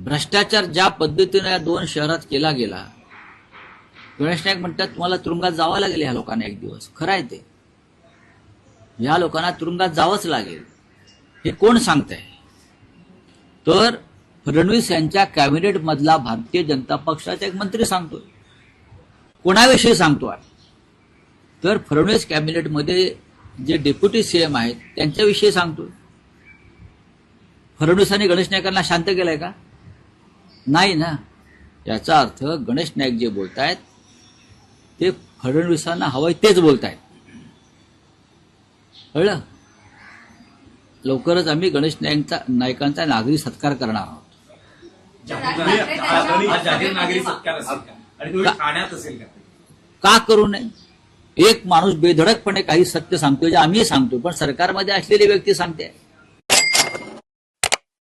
भ्रष्टाचार ज्या पद्धतीने या 2 शहरात केला गेला, गणेश नाईक म्हणतात तुम्हाला तुरुंगात जावं लागेल ह्या लोकांना एक दिवस. खरं आहे ते, या लोकांना तुरुंगात जावंच लागेल. हे कोण सांगतंय? तर फडणवीस यांच्या कॅबिनेट मधला भारतीय जनता पक्षाचा एक मंत्री सांगतोय. कोणाविषयी सांगतोय? तर फडणवीस कॅबिनेटमध्ये जे डेप्युटी सीएम आहेत त्यांच्याविषयी सांगतोय. फडणवीसांनी गणेश नाईकांना शांत केलंय का? नाही ना. याचा अर्थ गणेश नाईक जे बोलतायत ते फडणवीसांना हवंय तेच बोलतायत. कळलं? लवकरच आम्ही गणेश नाईकांचा नागरी सत्कार करणार आहोत. जाहीर नागरी सत्कार असेल का? आणि तो ठाण्यात असेल का? का करू नये? एक माणूस बेधडकपणे काही सत्य सांगतोय जे आम्ही सांगतो, पण सरकारमध्ये असलेली व्यक्ती सांगते.